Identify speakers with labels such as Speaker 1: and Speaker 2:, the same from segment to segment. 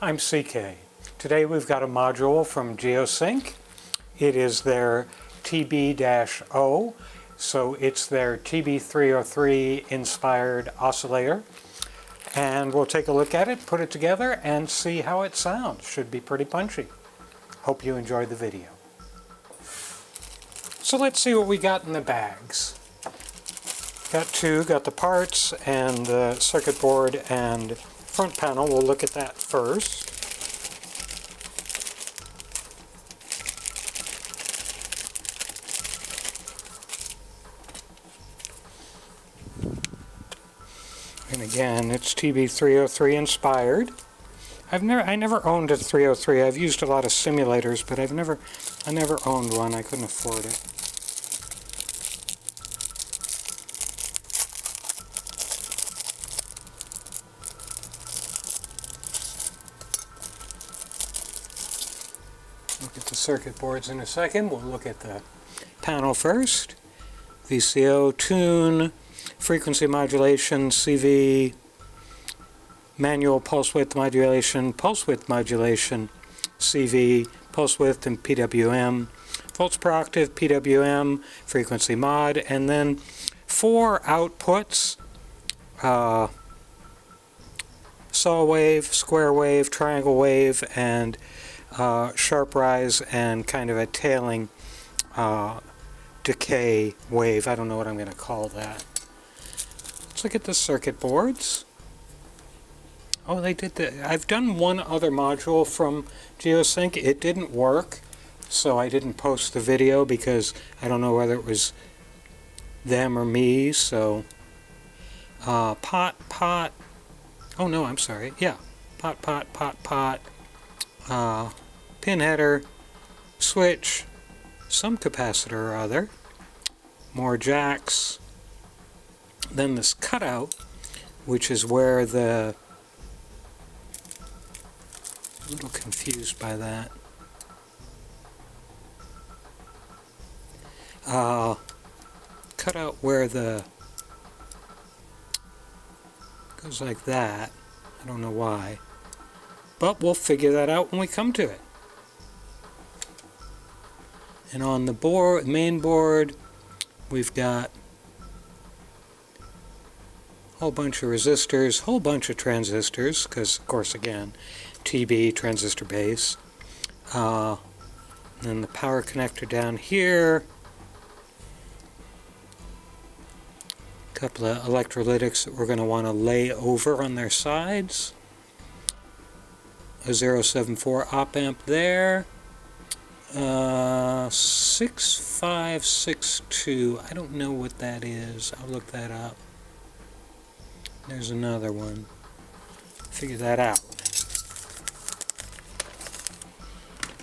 Speaker 1: I'm CK. Today we've got a module from Geosync. It is their TB-O, so it's their TB-303 inspired oscillator. And we'll take a look at it, put it together, and see how it sounds. Should be pretty punchy. Hope you enjoyed the video. So let's see what we got in the bags. Got the parts and the circuit board and front panel. We'll look at that first. And again, it's TB-303 inspired. I never owned a 303. I've used a lot of simulators, but I never owned one. I couldn't afford it. Look at the circuit boards in a second. We'll look at the panel first. VCO, tune, frequency modulation, CV, manual pulse width modulation, CV, pulse width and PWM, volts per octave, PWM, frequency mod, and then 4 outputs, saw wave, square wave, triangle wave, and sharp rise and kind of a tailing decay wave. I don't know what I'm going to call that. Let's look at the circuit boards. Oh, they did that. I've done one other module from Geosync. It didn't work, so I didn't post the video because I don't know whether it was them or me. So pot. Oh no, I'm sorry. Yeah, pot. Pin header, switch, some capacitor or other, more jacks, then this cutout, which is where the, a little confused by that, cutout where the, goes like that. I don't know why, but we'll figure that out when we come to it. And on the board, main board, we've got a whole bunch of resistors, whole bunch of transistors, because of course again, TB, transistor base. Then the power connector down here. A couple of electrolytics that we're going to want to lay over on their sides. A 074 op amp there. 6562, I don't know what that is. I'll look that up. There's another one. Figure that out.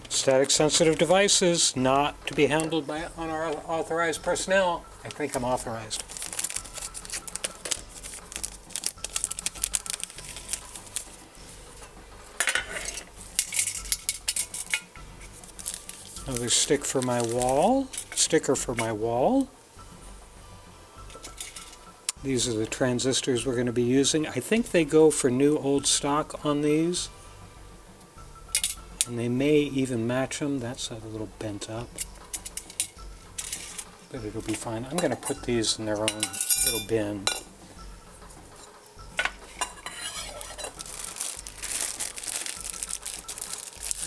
Speaker 1: Static sensitive devices, not to be handled by unauthorized personnel. I think I'm authorized. Another sticker for my wall. These are the transistors we're going to be using. I think they go for new old stock on these. And they may even match them. That's a little bent up. But it'll be fine. I'm going to put these in their own little bin.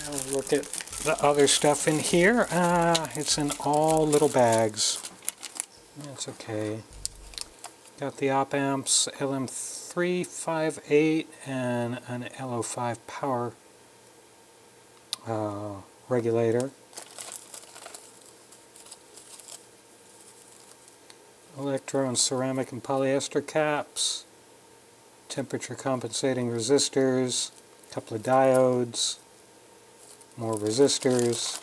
Speaker 1: Now look at the other stuff in here. It's in all little bags. That's okay. Got the op amps, LM358 and an LO5 power regulator. Electro and ceramic and polyester caps. Temperature compensating resistors. A couple of diodes. More resistors.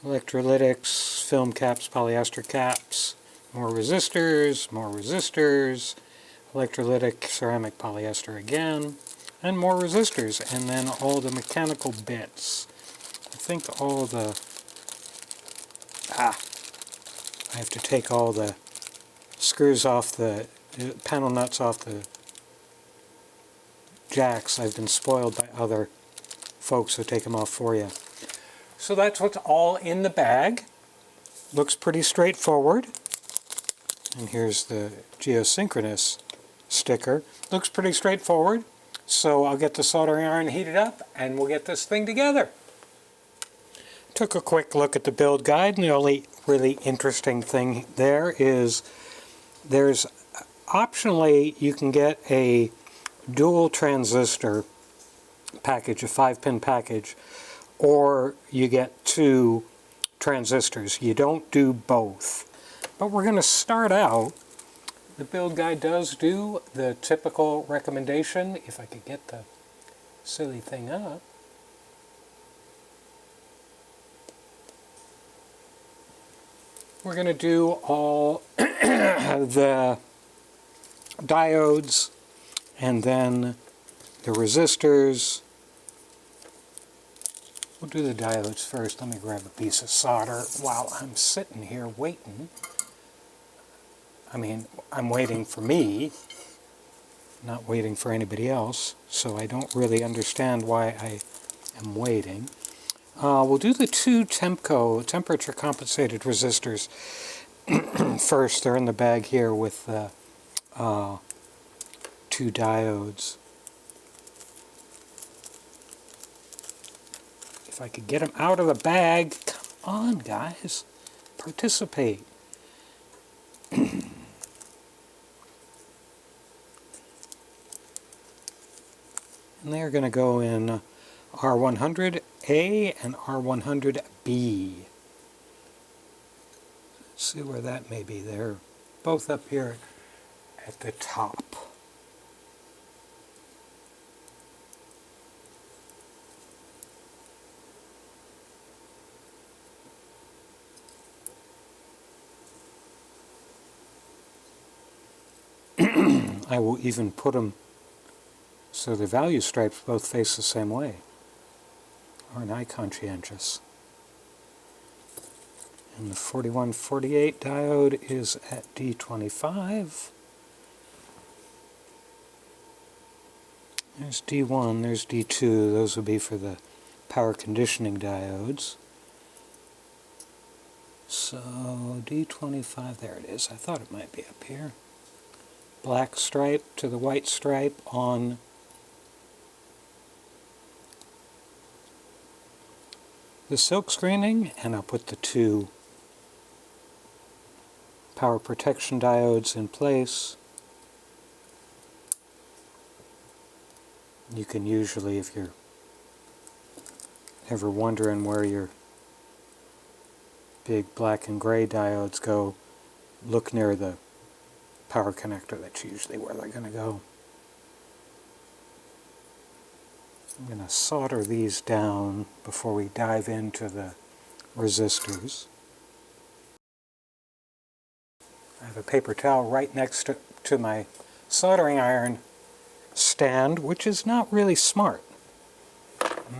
Speaker 1: Electrolytics, film caps, polyester caps, more resistors, electrolytic, ceramic, polyester again, and more resistors, and then all the mechanical bits. I think all the, I have to take all the screws off the panel nuts off the jacks. I've been spoiled by other folks who take them off for you. So that's what's all in the bag. Looks pretty straightforward. And here's the geosynchronous sticker. Looks pretty straightforward. So I'll get the soldering iron heated up and we'll get this thing together. Took a quick look at the build guide, and the only really interesting thing there is there's optionally you can get a dual transistor package, a 5-pin package, or you get 2 transistors. You don't do both. But we're going to start out. The build guide does do the typical recommendation, if I could get the silly thing up. We're going to do all the diodes and then the resistors. We'll do the diodes first. Let me grab a piece of solder while I'm sitting here waiting. I mean, I'm waiting for me, not waiting for anybody else, so I don't really understand why I am waiting. We'll do the 2 TEMCO, temperature compensated resistors first. They're in the bag here with the 2 diodes. If I could get them out of the bag, come on guys, participate. And they're going to go in R100A and R100B. Let's see where that may be. They're both up here at the top. I will even put them so the value stripes both face the same way. Aren't I conscientious? And the 4148 diode is at D25. There's D1, there's D2. Those would be for the power conditioning diodes. So D25, there it is. I thought it might be up here. Black stripe to the white stripe on the silk screening, and I'll put the 2 power protection diodes in place. You can usually, if you're ever wondering where your big black and gray diodes go, look near the power connector. That's usually where they're going to go. I'm going to solder these down before we dive into the resistors. I have a paper towel right next to my soldering iron stand, which is not really smart.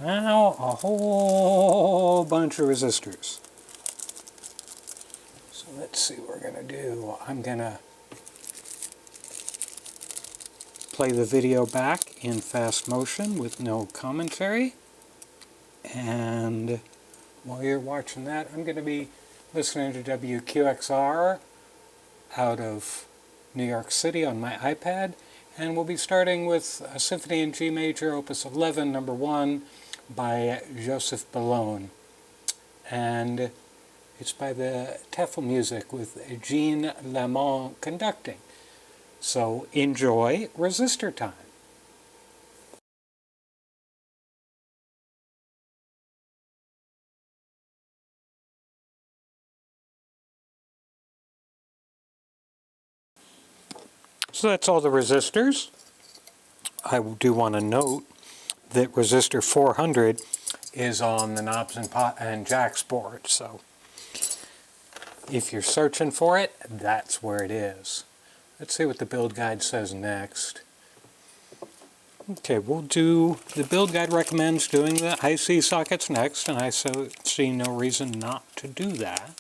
Speaker 1: Now a whole bunch of resistors. So let's see what we're going to do. I'm going to play the video back in fast motion with no commentary, and while you're watching that, I'm going to be listening to WQXR out of New York City on my iPad, and we'll be starting with a Symphony in G Major, Opus 11, number 1, by Joseph Bellone, and it's by the Tefl Music with Jean Lamont conducting. So enjoy resistor time. So that's all the resistors. I do want to note that resistor 400 is on the knobs and jacks board. So if you're searching for it, that's where it is. Let's see what the build guide says next. Okay, we'll do, the build guide recommends doing the IC sockets next, and I see no reason not to do that.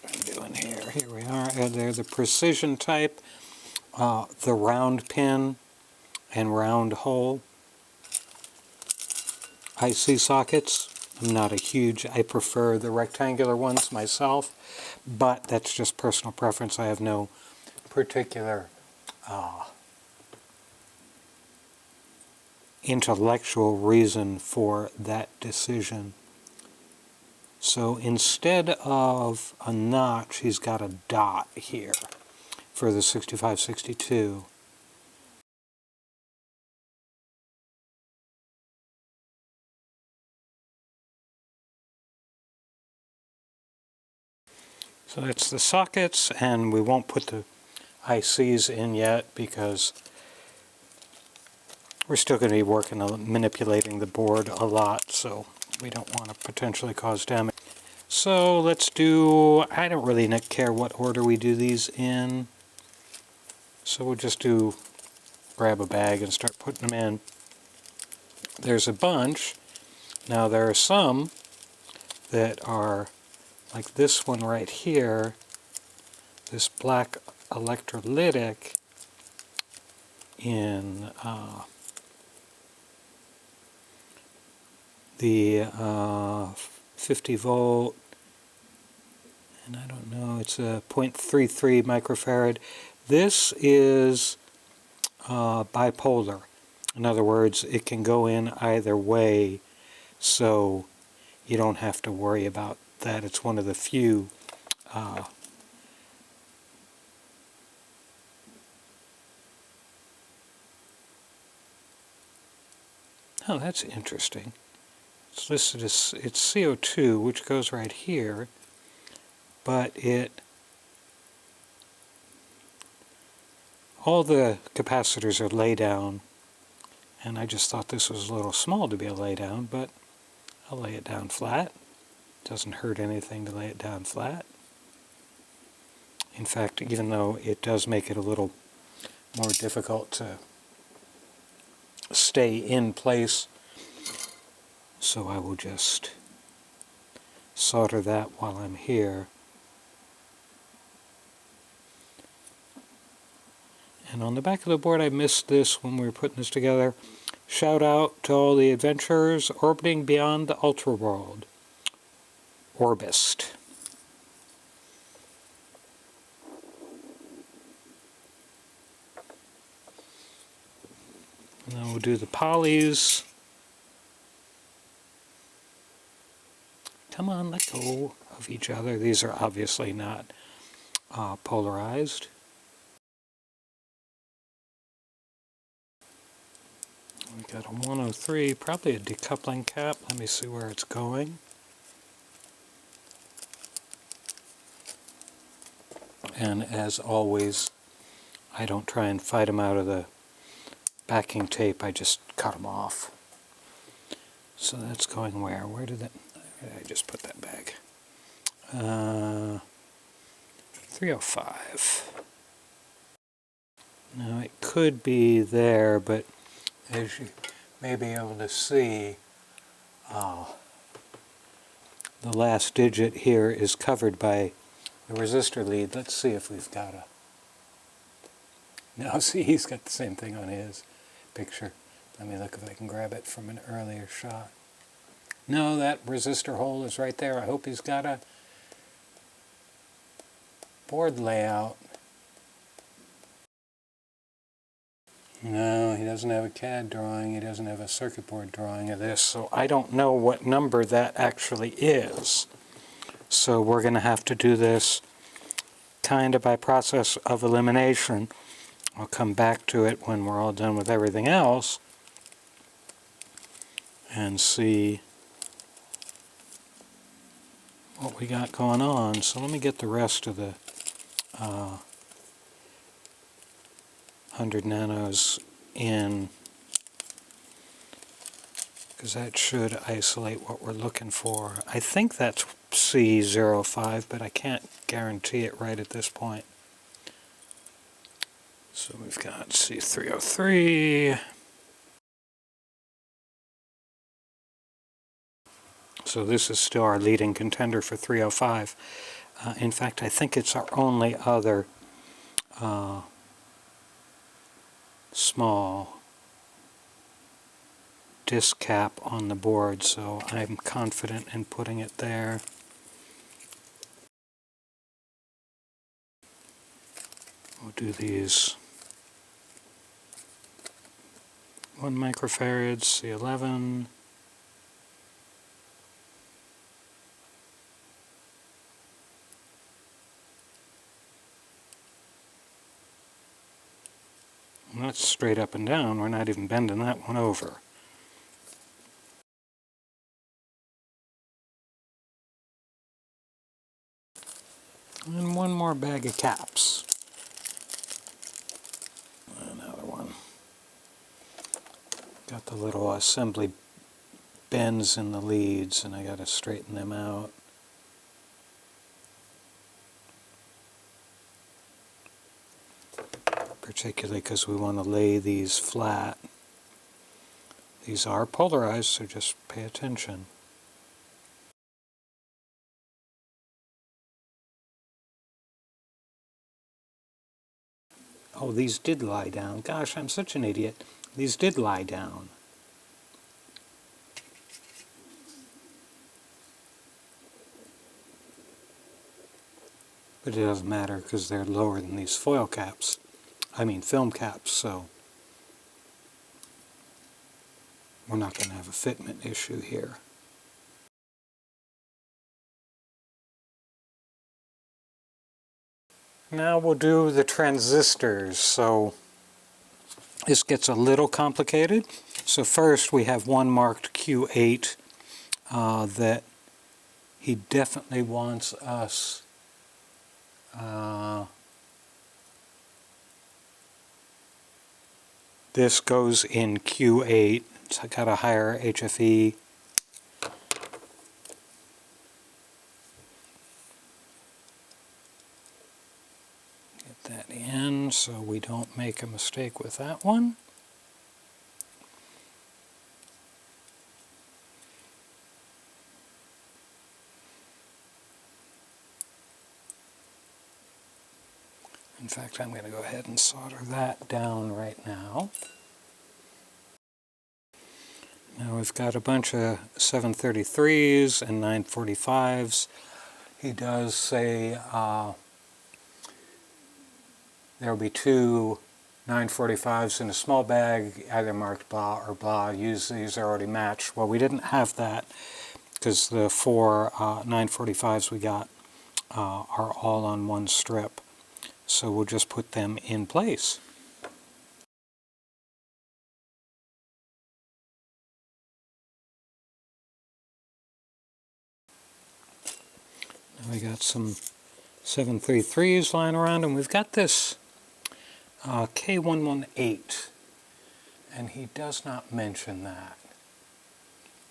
Speaker 1: What I'm doing here, here we are. They're the precision type, the round pin and round hole IC sockets. I'm not a huge, I prefer the rectangular ones myself, but that's just personal preference. I have no particular intellectual reason for that decision. So instead of a notch, he's got a dot here for the 6562. So that's the sockets, and we won't put the ICs in yet because we're still going to be working on manipulating the board a lot, so we don't want to potentially cause damage. So let's do, I don't really care what order we do these in, so we'll just grab a bag and start putting them in. There's a bunch. Now there are some that are like this one right here, this black electrolytic in the 50 volt, and I don't know, it's a 0.33 microfarad. This is bipolar. In other words, it can go in either way, so you don't have to worry about that. It's one of the few oh, that's interesting. It's listed as, it's CO2, which goes right here, but all the capacitors are lay down, and I just thought this was a little small to be a lay down, but I'll lay it down flat. Doesn't hurt anything to lay it down flat. In fact, even though it does make it a little more difficult to stay in place, so I will just solder that while I'm here. And on the back of the board, I missed this when we were putting this together. Shout out to all the adventurers orbiting beyond the ultra world. Orbist. And then we'll do the polys. Come on, let go of each other. These are obviously not polarized. We got a 103, probably a decoupling cap. Let me see where it's going. And as always, I don't try and fight them out of the backing tape, I just cut them off. So that's going where? Where did I just put that back? 305. Now it could be there, but as you may be able to see, the last digit here is covered by the resistor lead. Let's see if we've got a... Now see, he's got the same thing on his picture. Let me look if I can grab it from an earlier shot. No, that resistor hole is right there. I hope he's got a board layout. No, he doesn't have a CAD drawing. He doesn't have a circuit board drawing of this, so I don't know what number that actually is. So we're going to have to do this kind of by process of elimination. I'll come back to it when we're all done with everything else and see what we got going on. So let me get the rest of the 100 nanos in, because that should isolate what we're looking for. I think that's C05, but I can't guarantee it right at this point. So we've got C303. So this is still our leading contender for 305. In fact, I think it's our only other small disc cap on the board, so I'm confident in putting it there. We'll do these 1 microfarad C11, and that's straight up and down. We're not even bending that one over. And one more bag of caps. Another one. Got the little assembly bends in the leads, and I got to straighten them out. Particularly because we want to lay these flat. These are polarized, so just pay attention. Oh, these did lie down. Gosh, I'm such an idiot. These did lie down. But it doesn't matter because they're lower than these foil caps. I mean film caps, so we're not going to have a fitment issue here. Now we'll do the transistors. So this gets a little complicated. So first we have one marked Q8 that he definitely wants us this goes in Q8. It's got a higher HFE. Get that in so we don't make a mistake with that one. In fact, I'm going to go ahead and solder that down right now. Now we've got a bunch of 733s and 945s. He does say there will be 2 945s in a small bag, either marked blah or blah. These are already matched. Well, we didn't have that because the 4 945s we got are all on one strip. So we'll just put them in place. Now we got some 733s lying around, and we've got this K118, and he does not mention that.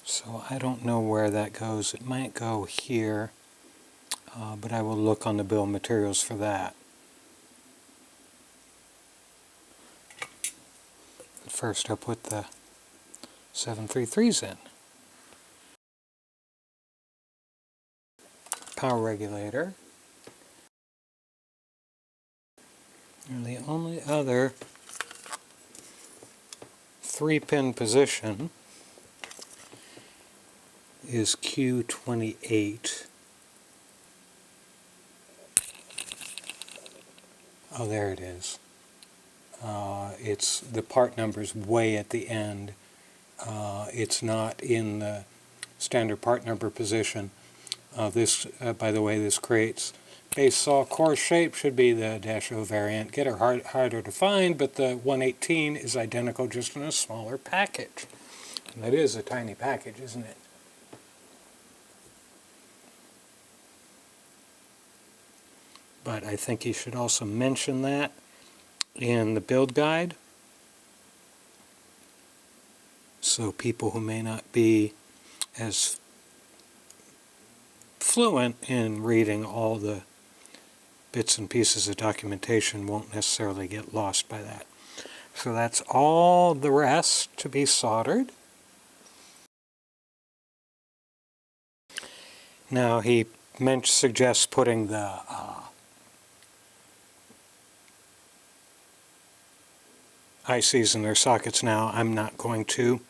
Speaker 1: So I don't know where that goes. It might go here, but I will look on the bill of materials for that. But first I'll put the 733s in. Power regulator. And the only other 3-pin position is Q28. Oh, there it is. It's the part number's way at the end. It's not in the standard part number position. By the way, this creates base saw core shape, should be the -O variant. Getter harder to find, but the 118 is identical, just in a smaller package. And that is a tiny package, isn't it? But I think you should also mention that in the build guide, so people who may not be as fluent in reading all the bits and pieces of documentation won't necessarily get lost by that. So that's all the rest to be soldered. Now he suggest putting the ICs in their sockets now. I'm not going to,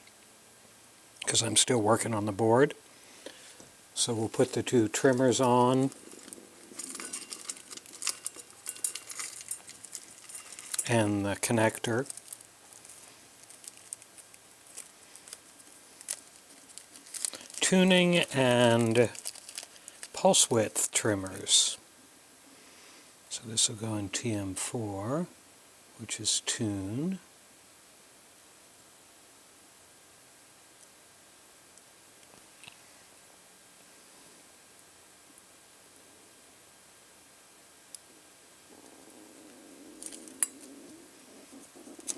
Speaker 1: because I'm still working on the board. So we'll put the two trimmers on. And the connector. Tuning and pulse width trimmers. So this will go in TM4, which is tune.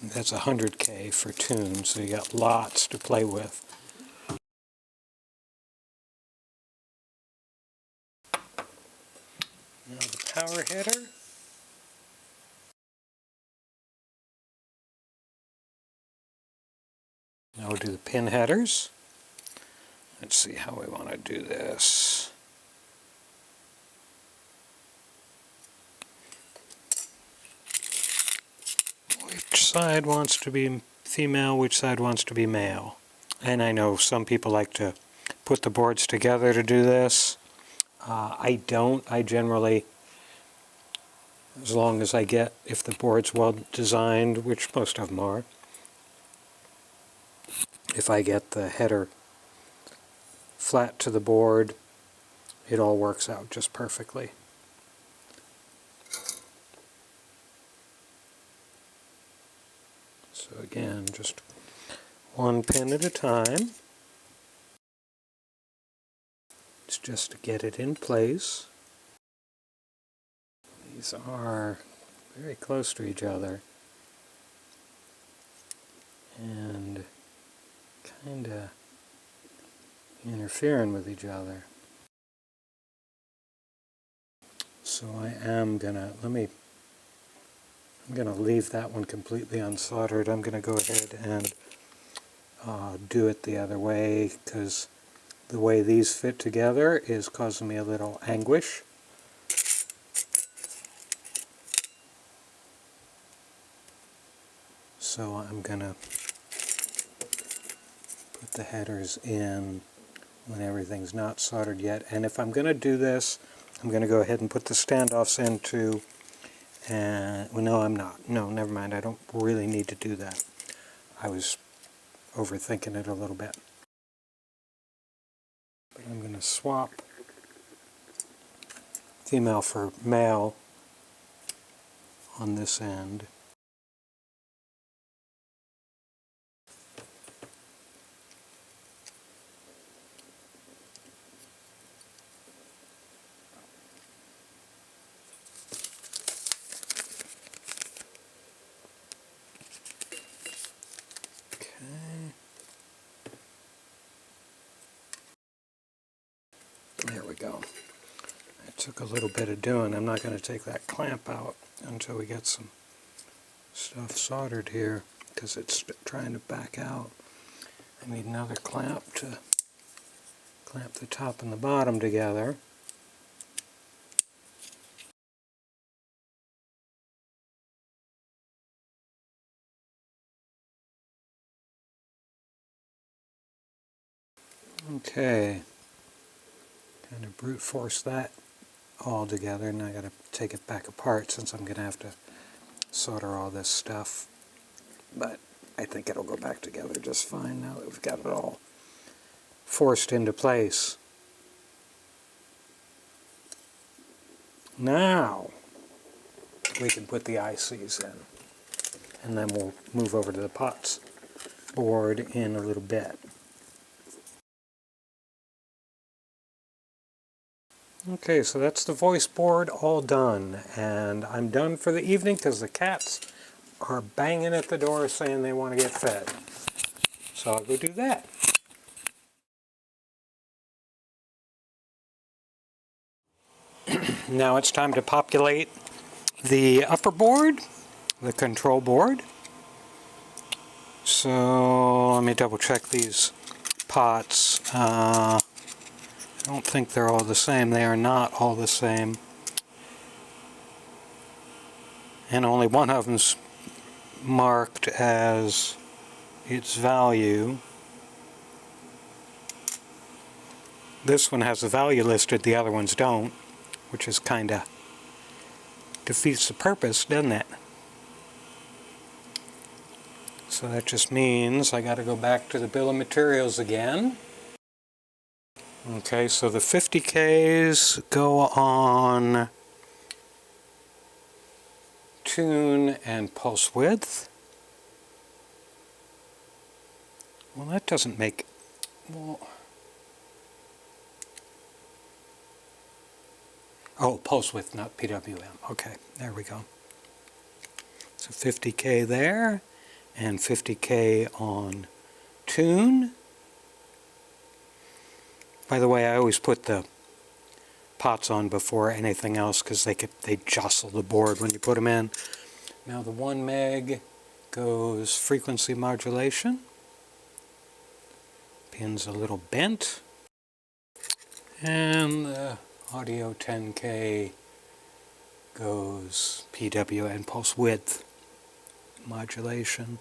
Speaker 1: That's 100K for tune, so you got lots to play with. Now the power header. Now we'll do the pin headers. Let's see how we want to do this. Which side wants to be female, which side wants to be male? And I know some people like to put the boards together to do this. I don't. I generally, as long as I get, if the board's well designed, which most of them are, if I get the header flat to the board, it all works out just perfectly. So again, just one pin at a time. It's just to get it in place. These are very close to each other and kind of interfering with each other. So I am gonna, I'm gonna leave that one completely unsoldered. I'm gonna go ahead and do it the other way, because the way these fit together is causing me a little anguish. So I'm gonna put the headers in when everything's not soldered yet. And if I'm gonna do this, I'm gonna go ahead and put the standoffs into, and well, no, I'm not. No, never mind. I don't really need to do that. I was overthinking it a little bit. But I'm going to swap female for male on this end. There we go. It took a little bit of doing. I'm not going to take that clamp out until we get some stuff soldered here, because it's trying to back out. I need another clamp to clamp the top and the bottom together. Okay. Kind of brute force that all together, and I got to take it back apart since I'm going to have to solder all this stuff. But I think it'll go back together just fine now that we've got it all forced into place. Now we can put the ICs in, and then we'll move over to the pots board in a little bit. Okay, so that's the voice board all done, and I'm done for the evening because the cats are banging at the door saying they want to get fed. So I'll go do that. Now it's time to populate the upper board, the control board. So let me double check these pots. don't think they're all the same. They are not all the same. And only one of them's marked as its value. This one has the value listed, the other ones don't, which is kinda defeats the purpose, doesn't it? So that just means I gotta go back to the bill of materials again. Okay, so the 50Ks go on tune and pulse width. Well, that doesn't make... Well, oh, pulse width, not PWM. Okay, there we go. So 50K there, and 50K on tune. By the way, I always put the pots on before anything else because they jostle the board when you put them in. Now the 1 meg goes frequency modulation. Pin's a little bent. And the audio 10K goes PWM, pulse width modulation.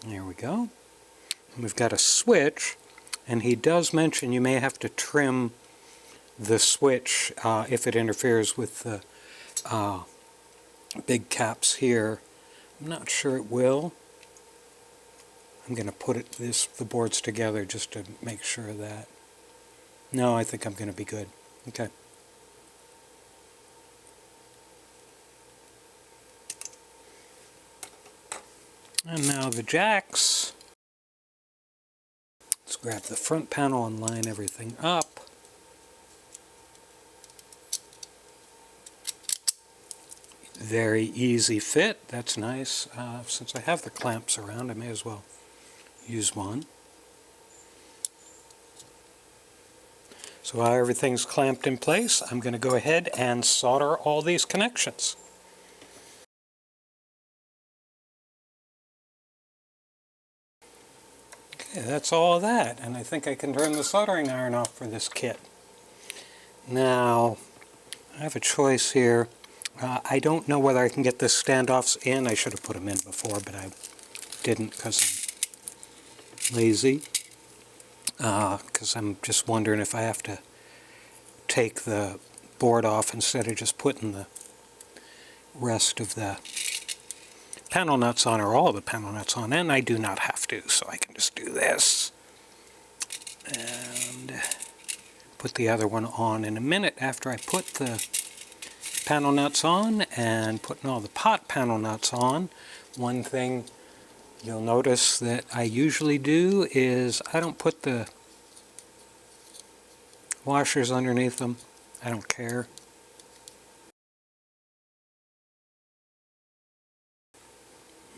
Speaker 1: There we go. And we've got a switch, and he does mention you may have to trim the switch if it interferes with the big caps here. I'm not sure it will. I'm going to put the boards together just to make sure of that. No, I think I'm going to be good. Okay. And now the jacks. Let's grab the front panel and line everything up. Very easy fit. That's nice. Since I have the clamps around, I may as well use one. So while everything's clamped in place, I'm going to go ahead and solder all these connections. Okay, that's all of that, and I think I can turn the soldering iron off for this kit. Now, I have a choice here. I don't know whether I can get the standoffs in. I should have put them in before, but I didn't because I'm lazy. Because I'm just wondering if I have to take the board off instead of just putting the rest of the panel nuts on, or all the panel nuts on, and I do not have to, so I can just do this and put the other one on in a minute after I put the panel nuts on and putting all the pot panel nuts on. One thing you'll notice that I usually do is I don't put the washers underneath them. I don't care.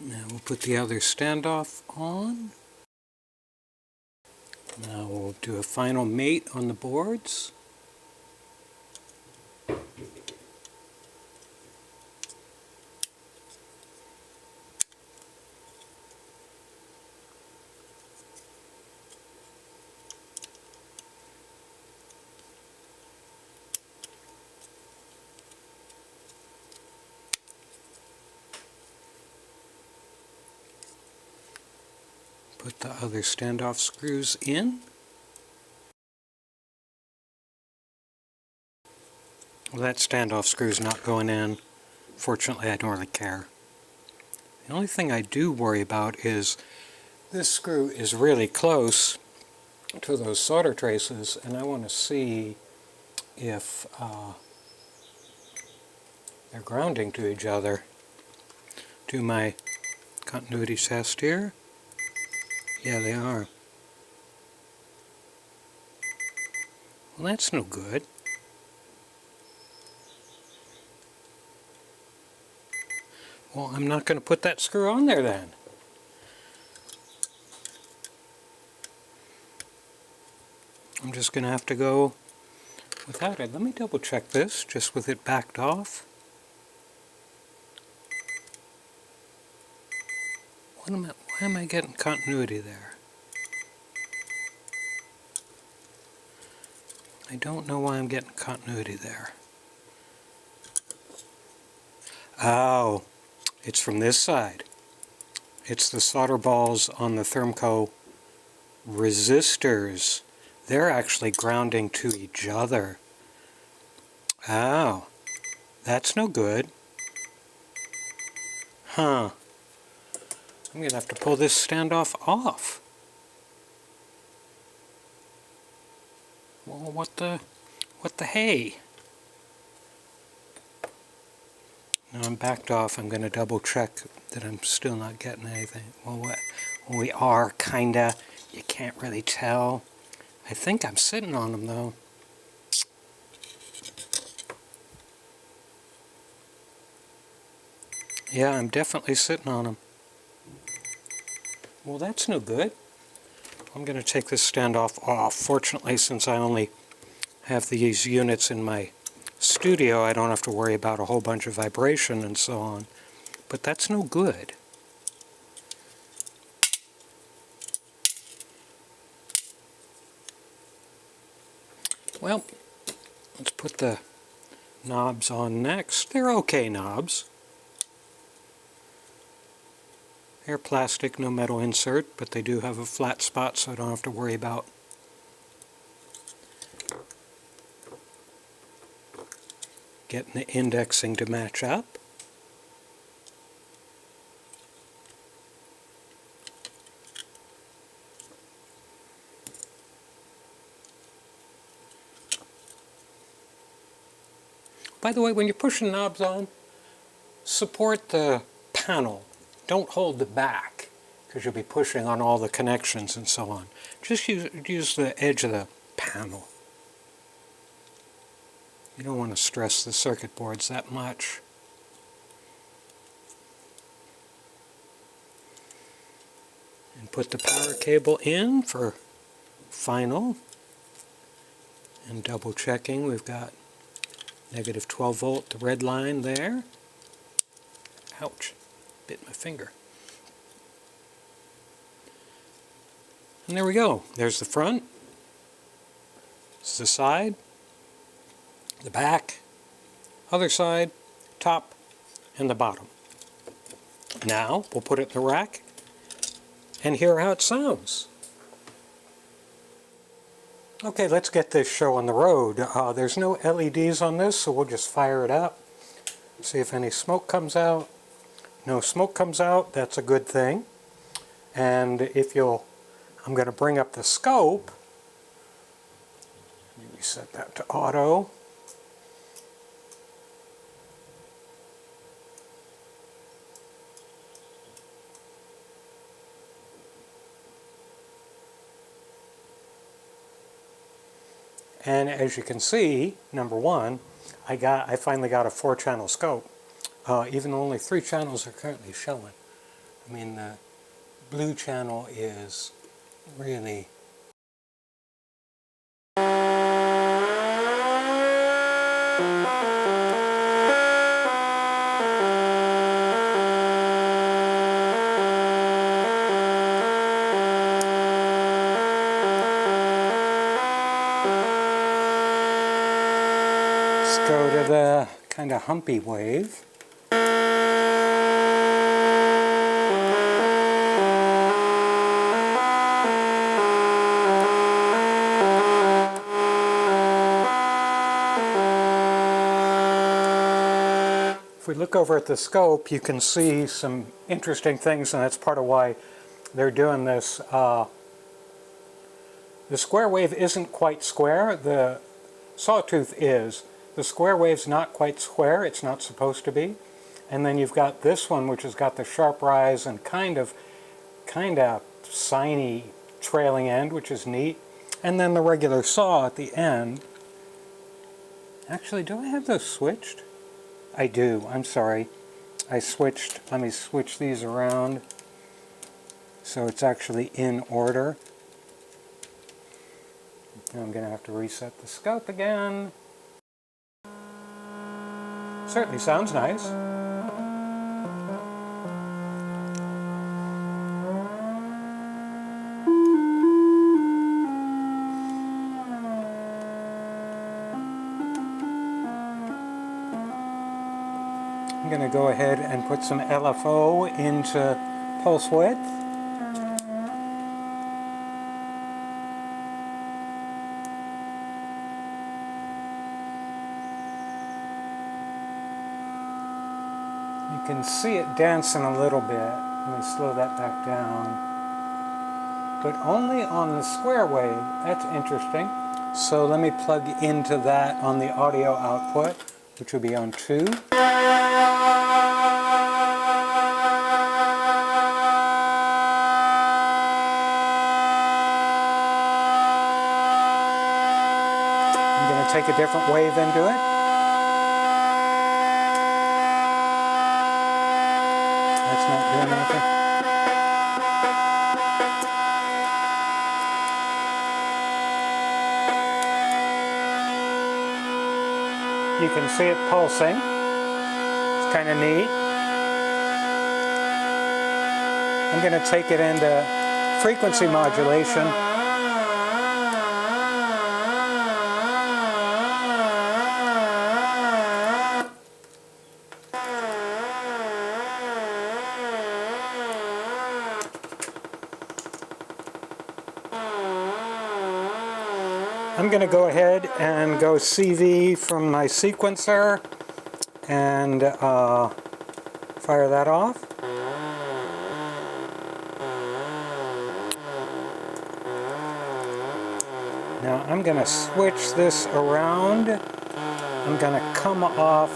Speaker 1: Now we'll put the other standoff on. Now we'll do a final mate on the boards. Put the other standoff screws in. Well, that standoff screw's not going in. Fortunately, I don't really care. The only thing I do worry about is this screw is really close to those solder traces, and I want to see if they're grounding to each other. Do my continuity test here. Yeah, they are. Well, that's no good. Well, I'm not going to put that screw on there then. I'm just going to have to go without it. Let me double check this, just with it backed off. Why am I getting continuity there? I don't know why I'm getting continuity there. Oh, it's from this side. It's the solder balls on the Thermco resistors. They're actually grounding to each other. Oh, that's no good. Huh. I'm going to have to pull this standoff off. Well, what the hey? Now I'm backed off. I'm going to double check that I'm still not getting anything. Well, we are, kinda. You can't really tell. I think I'm sitting on them, though. Yeah, I'm definitely sitting on them. Well, that's no good. I'm going to take this standoff off. Fortunately, since I only have these units in my studio, I don't have to worry about a whole bunch of vibration and so on. But that's no good. Well, let's put the knobs on next. They're okay knobs. They're plastic, no metal insert, but they do have a flat spot, so I don't have to worry about getting the indexing to match up. By the way, when you're pushing knobs on, support the panel. Don't hold the back, because you'll be pushing on all the connections and so on. Just use the edge of the panel. You don't want to stress the circuit boards that much. And put the power cable in for final. And double checking, we've got negative 12 volt, the red line there. Ouch, bit my finger. And there we go. There's the front. This is the side. The back. Other side. Top. And the bottom. Now, we'll put it in the rack and hear how it sounds. Okay, let's get this show on the road. There's no LEDs on this, so we'll just fire it up. See if any smoke comes out. No smoke comes out. That's a good thing. And if you'll, I'm going to bring up the scope. Let me reset that to auto. And as you can see, number one, I finally got a 4-channel scope, even though only 3 channels are currently showing. I mean, the blue channel is really go to the kind of humpy wave. If we look over at the scope, you can see some interesting things, and that's part of why they're doing this. The square wave isn't quite square. The sawtooth is. The square wave's not quite square, it's not supposed to be. And then you've got this one, which has got the sharp rise and kind of siny trailing end, which is neat. And then the regular saw at the end. Actually, do I have those switched? I do, I'm sorry. I switched, let me switch these around so it's actually in order. Now I'm going to have to reset the scope again. Certainly sounds nice. I'm going to go ahead and put some LFO into pulse width. You can see it dancing a little bit. Let me slow that back down. But only on the square wave. That's interesting. So let me plug into that on the audio output, which will be on 2. I'm going to take a different wave into it. That's not doing anything. You can see it pulsing. It's kind of neat. I'm going to take it into frequency modulation. I'm going to go ahead and go CV from my sequencer and fire that off. Now I'm going to switch this around. I'm going to come off.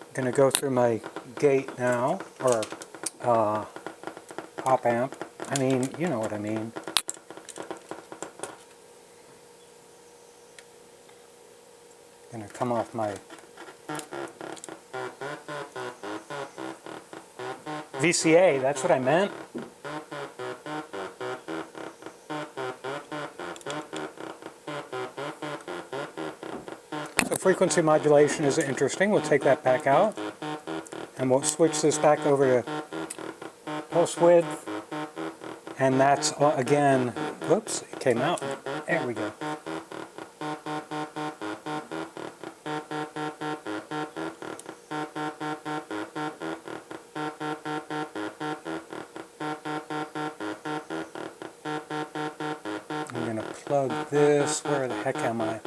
Speaker 1: I'm going to go through my gate now, or op amp. I mean, you know what I mean. I'm going to come off my VCA, that's what I meant. So frequency modulation is interesting. We'll take that back out. And we'll switch this back over to pulse width. And that's, again, whoops, it came out. There we go. Plug this, where the heck am I?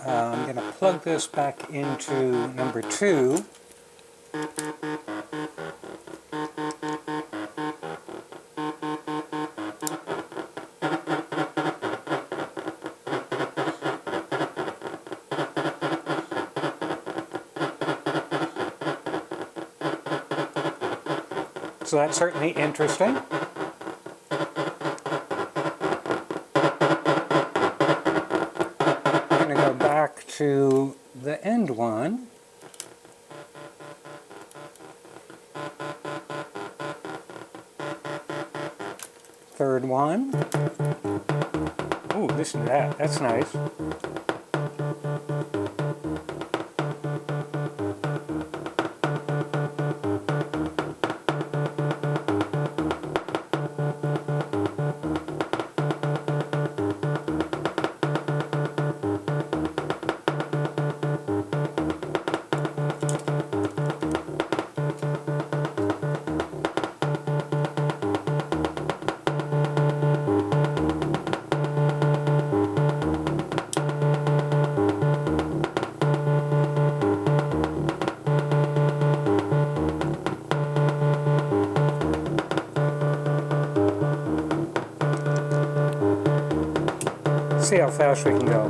Speaker 1: I'm going to plug this back into number 2. So that's certainly interesting. To the end one. Third one. Ooh, listen to that. That's nice. See how fast we can go.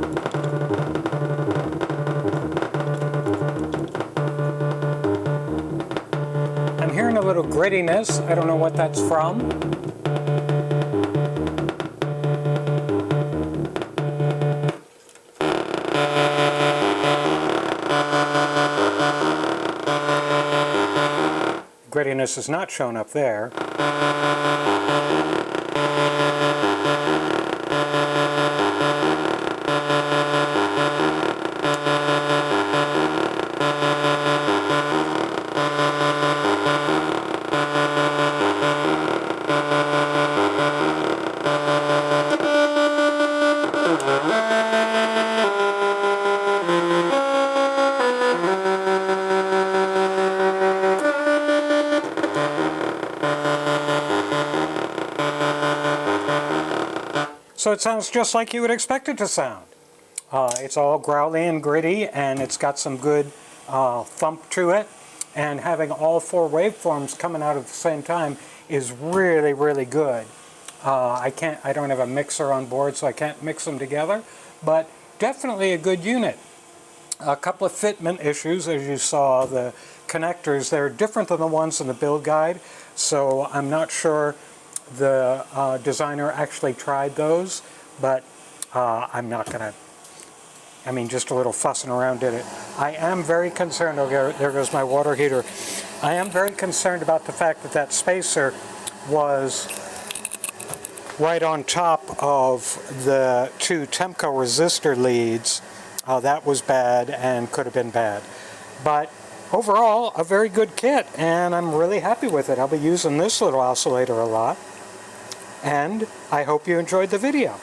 Speaker 1: I'm hearing a little grittiness. I don't know what that's from. Grittiness is not shown up there. So it sounds just like you would expect it to sound. It's all growly and gritty, and it's got some good thump to it. And having all 4 waveforms coming out at the same time is really, really good. I don't have a mixer on board, so I can't mix them together, but definitely a good unit. A couple of fitment issues, as you saw, the connectors, they're different than the ones in the build guide, so I'm not sure the designer actually tried those, but I'm not going to, I mean, just a little fussing around did it. I am very concerned, oh, there goes my water heater. I am very concerned about the fact that that spacer was right on top of the 2 Temco resistor leads. That was bad and could have been bad. But overall, a very good kit, and I'm really happy with it. I'll be using this little oscillator a lot, and I hope you enjoyed the video.